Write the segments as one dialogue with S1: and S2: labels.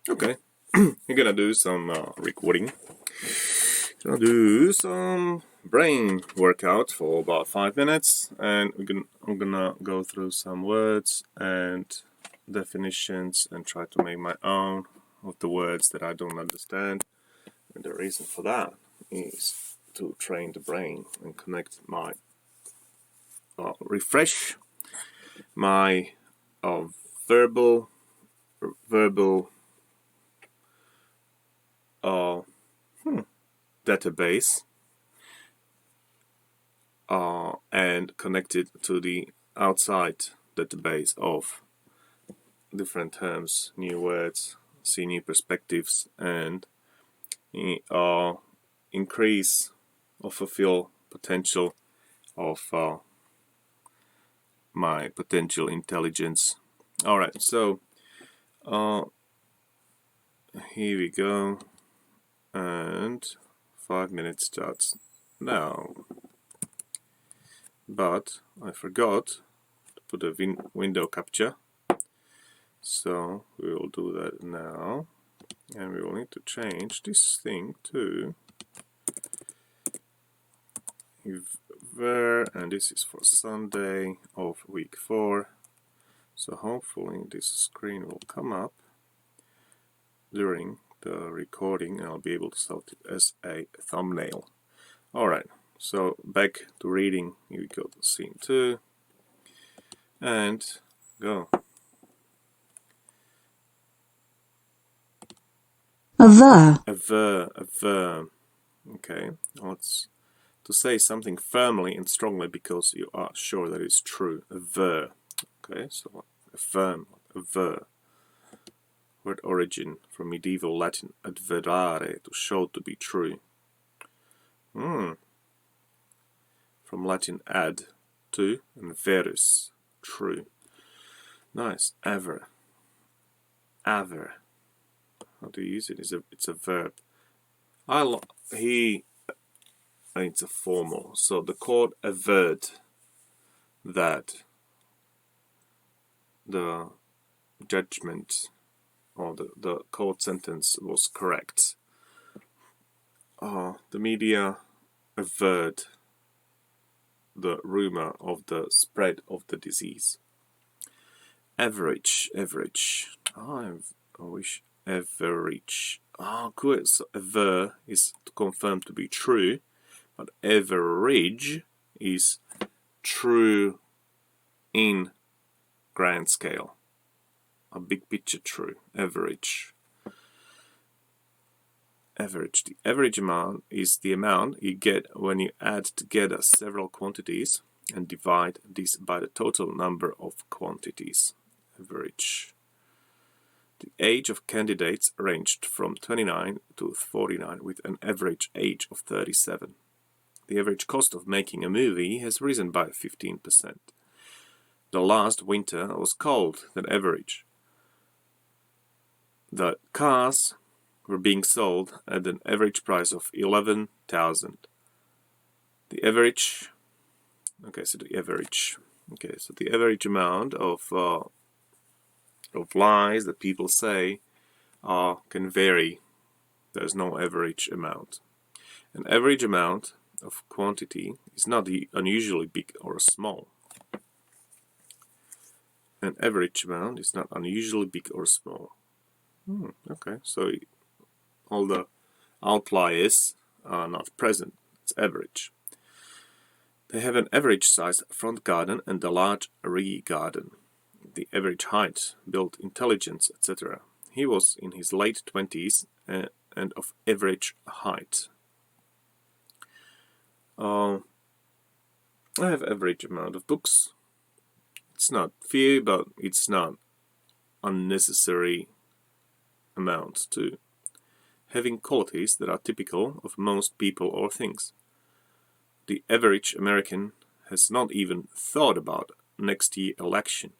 S1: Okay, you're gonna do some recording. Gonna do some brain workout for about 5 minutes, and I'm gonna go through some words and definitions and try to make my own of the words that I don't understand. And the reason for that is to train the brain and connect my refresh my uh, verbal verbal uh, database and connect it to the outside database of different terms, new words, see new perspectives, and increase or fulfill potential of my potential intelligence. Alright, so here we go, and 5 minutes starts now. But I forgot to put a window capture, so we will do that now, and we will need to change this thing to Aver, and this is for Sunday of week 4, so hopefully this screen will come up during the recording and I'll be able to set it as a thumbnail. Alright, so back to reading. Here we go to scene 2 and go.
S2: Aver.
S1: Aver. Okay, let's to say something firmly and strongly because you are sure that it's true. Aver. Okay, so affirm, aver. Word origin from medieval Latin adverare, to show to be true. From Latin ad, to, and verus, true. Nice. Aver. Aver. How do you use it? It's a verb. It's a formal. So the court averred that the judgment or the court sentence was correct. The media averred the rumor of the spread of the disease. Average. I wish average. Good. So aver is confirmed to be true, but average is true in grand scale. A big picture true. Average. Average. The average amount is the amount you get when you add together several quantities and divide this by the total number of quantities. Average. The age of candidates ranged from 29 to 49 with an average age of 37. The average cost of making a movie has risen by 15%. The last winter was cold than average. The cars were being sold at an average price of 11,000. The average. So the average amount of lies that people say can vary. There's no average amount. An average amount of quantity is not unusually big or small. An average amount is not unusually big or small. Okay, so all the outliers are not present. It's average. They have an average size front garden and a large rear garden. The average height, build intelligence, etc. He was in his late 20s and of average height. I have average amount of books. It's not few, but it's not unnecessary amount too. Having qualities that are typical of most people or things. The average American has not even thought about next year's election.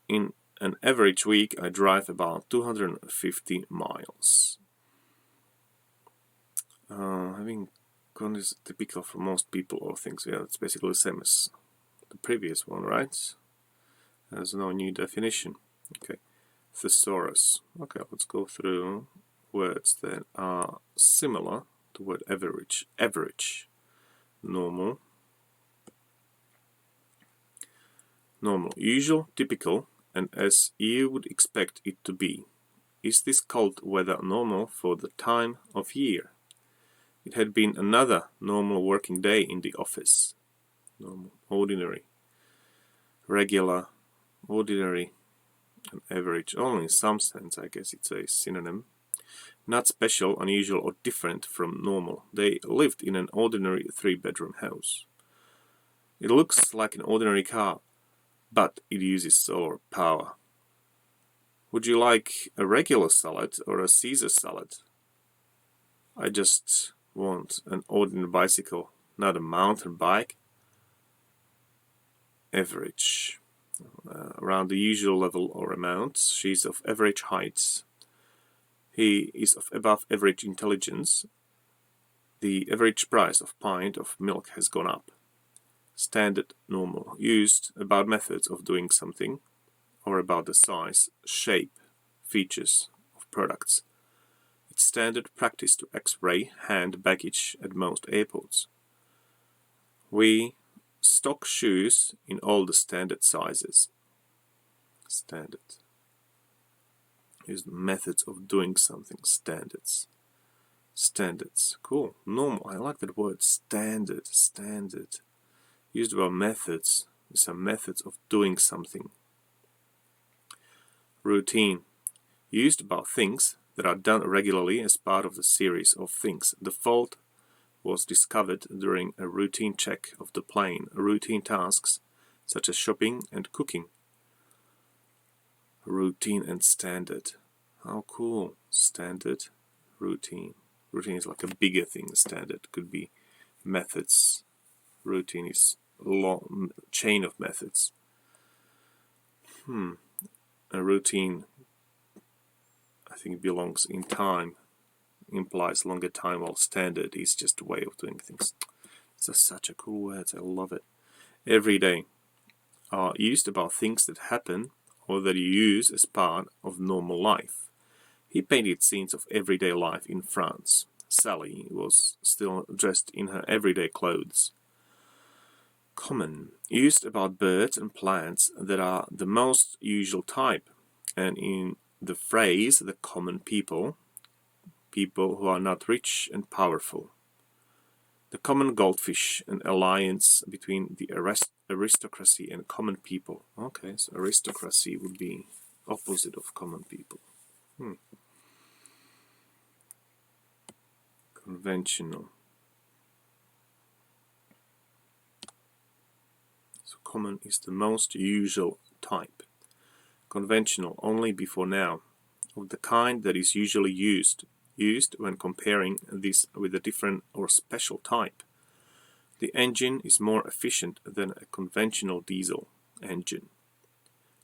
S1: In an average week, I drive about 250 miles. Having qualities typical for most people or things. Yeah, it's basically the same as the previous one, right? There's no new definition. Okay. thesaurus. Okay, let's go through words that are similar to the word average. Average, normal, normal, usual, typical, and as you would expect it to be. Is this cold weather normal for the time of year? It had been another normal working day in the office. Normal, ordinary, regular, ordinary, and average. Only in some sense, I guess it's a synonym. Not special, unusual, or different from normal. They lived in an ordinary 3-bedroom house. It looks like an ordinary car, but it uses solar power. Would you like a regular salad or a Caesar salad? I just want an ordinary bicycle, not a mountain bike. Average. Around the usual level or amount. She's of average height. He is of above average intelligence. The average price of pint of milk has gone up. Standard, normal. Used about methods of doing something, or about the size, shape, features of products. It's standard practice to X-ray hand baggage at most airports. We stock shoes in all the standard sizes. Standard. Used methods of doing something. Standards. Standards. Cool. Normal. I like that word. Standard. Standard. Used about methods. These are methods of doing something. Routine. Used about things that are done regularly as part of the series of things. The fault was discovered during a routine check of the plane. Routine tasks such as shopping and cooking. Routine and standard. How cool. Standard, routine. Routine is like a bigger thing. Standard could be methods. Routine is a long chain of methods. A routine, I think, belongs in time, implies longer time, while standard is just a way of doing things. It's such a cool word. I love it. Every day are used about things that happen or that you use as part of normal life. He painted scenes of everyday life in France. Sally was still dressed in her everyday clothes. Common. Used about birds and plants that are the most usual type, and in the phrase the common people, people who are not rich and powerful. The common goldfish, an alliance between the aristocracy and common people. Okay, so aristocracy would be opposite of common people. Conventional. So common is the most usual type. Conventional only before now, of the kind that is usually used when comparing this with a different or special type. The engine is more efficient than a conventional diesel engine.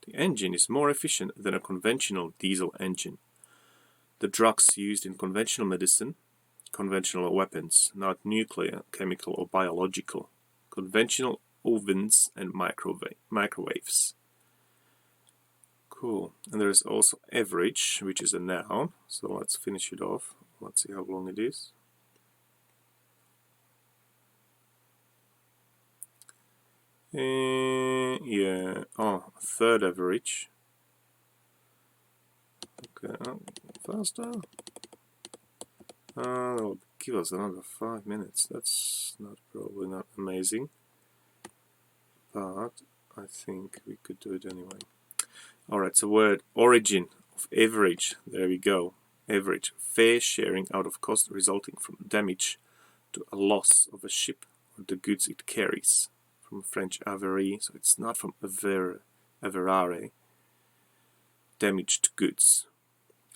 S1: The engine is more efficient than a conventional diesel engine. The drugs used in conventional medicine, conventional weapons, not nuclear, chemical or biological, conventional ovens and microwaves. Cool. And there is also average, which is a noun. So let's finish it off. Let's see how long it is. Yeah. Oh, third average. Okay. Faster. That'll give us another 5 minutes. That's probably not amazing, but I think we could do it anyway. Alright, so word origin of average. There we go. Average. Fair sharing out of cost resulting from damage to a loss of a ship or the goods it carries. From French Aver, so it's not from averare. Damaged goods.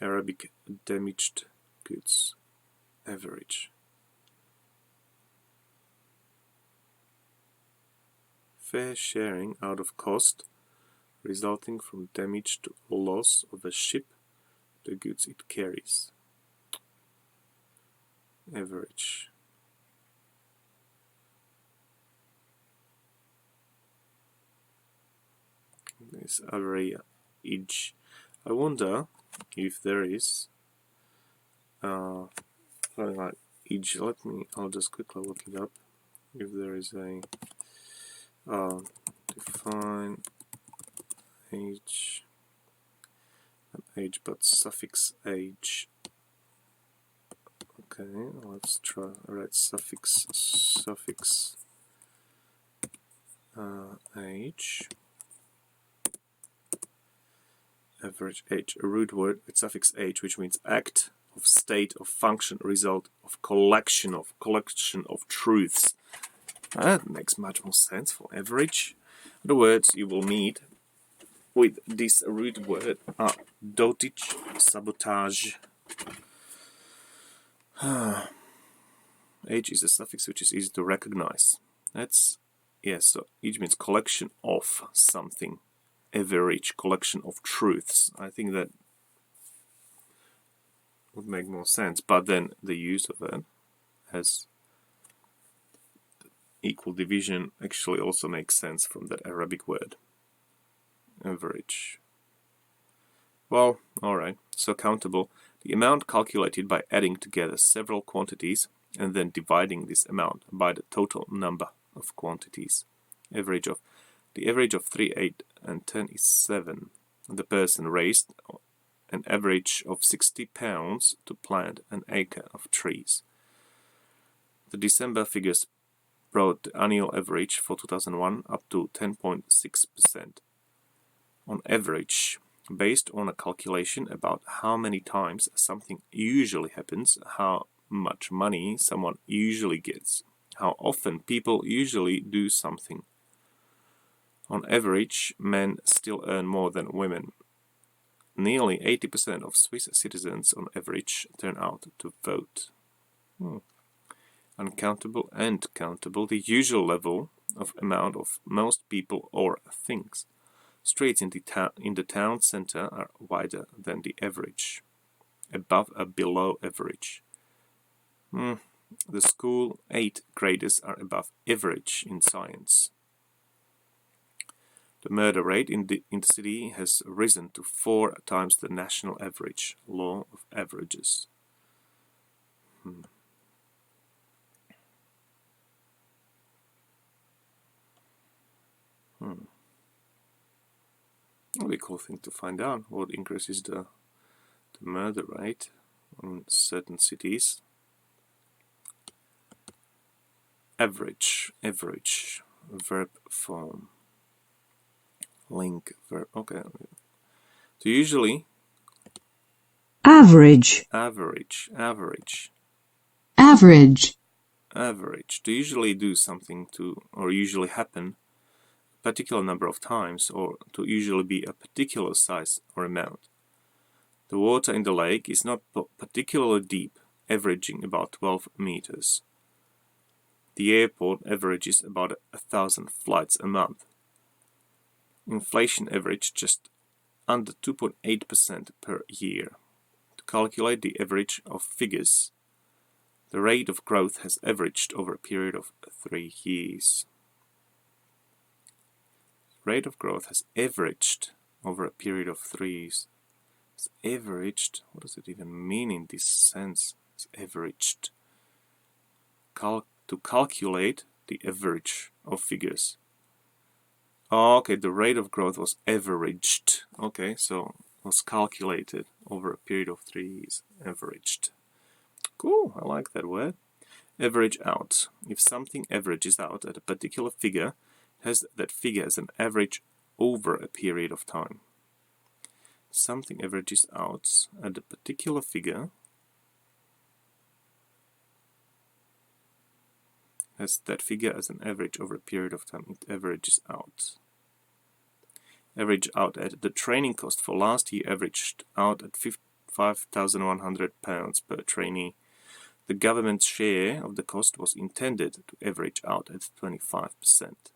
S1: Arabic damaged goods. Average. Fair sharing out of cost resulting from damage to loss of a ship, the goods it carries. Average. This average. I wonder if there is something like age. I'll just quickly look it up. If there is a define age, not age but suffix age. Okay, let's try. Write suffix age. Average age, a root word with suffix age, which means act, of state, of function, result, of collection of truths. That makes much more sense for average. The words you will meet with this root word are dotage, sabotage. Age is a suffix which is easy to recognize. So age means collection of something. Average, collection of truths. I think that would make more sense, but then the use of it as equal division actually also makes sense from that Arabic word. Average. Well, alright, so countable. The amount calculated by adding together several quantities and then dividing this amount by the total number of quantities. The average of 3, 8 and 10 is 7. The person raised an average of 60 pounds to plant an acre of trees. The December figures brought the annual average for 2001 up to 10.6%. On average, based on a calculation about how many times something usually happens, how much money someone usually gets, how often people usually do something. On average, men still earn more than women. Nearly 80% of Swiss citizens on average turn out to vote. Uncountable and countable, the usual level of amount of most people or things. Streets in the town center are wider than the average. Above or below average. The school 8th graders are above average in science. The murder rate in the city has risen to 4 times the national average. Law of averages. It'll be a cool thing to find out what increases the murder rate in certain cities. Average, verb form. Link, verb, okay. So usually...
S2: Average.
S1: To usually do something or usually happen a particular number of times, or to usually be a particular size or amount. The water in the lake is not particularly deep, averaging about 12 meters. The airport averages about 1,000 flights a month. Inflation averaged just under 2.8% per year. To calculate the average of figures, the rate of growth has averaged over a period of 3 years. Rate of growth has averaged over a period of 3 years. It's averaged. What does it even mean in this sense? It's averaged. To calculate the average of figures. Oh, okay, the rate of growth was averaged. Okay, so was calculated over a period of 3 years. Averaged. Cool, I like that word. Average out. If something averages out at a particular figure, has that figure as an average over a period of time. Something averages out at a particular figure, has that figure as an average over a period of time. It averages out. Average out at the training cost for last year averaged out at £5,100 per trainee. The government's share of the cost was intended to average out at 25%.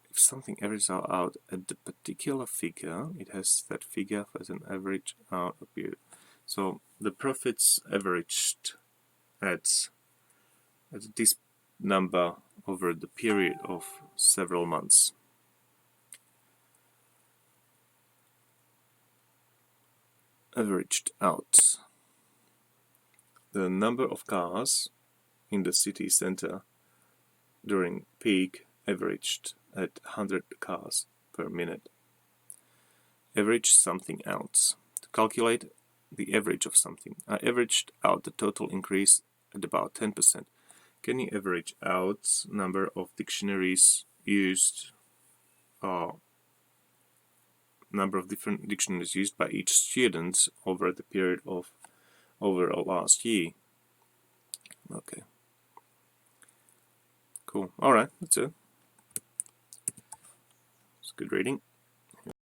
S1: If something averages out at the particular figure, it has that figure as an average out a period. So the profits averaged at this number over the period of several months. averaged out. The number of cars in the city center during peak averaged at 100 cars per minute. Average something else. To calculate the average of something, I averaged out the total increase at about 10%. Can you average out number of dictionaries used, or number of different dictionaries used by each student over the period of over a last year? Okay. Cool. Alright, that's it. It's good reading.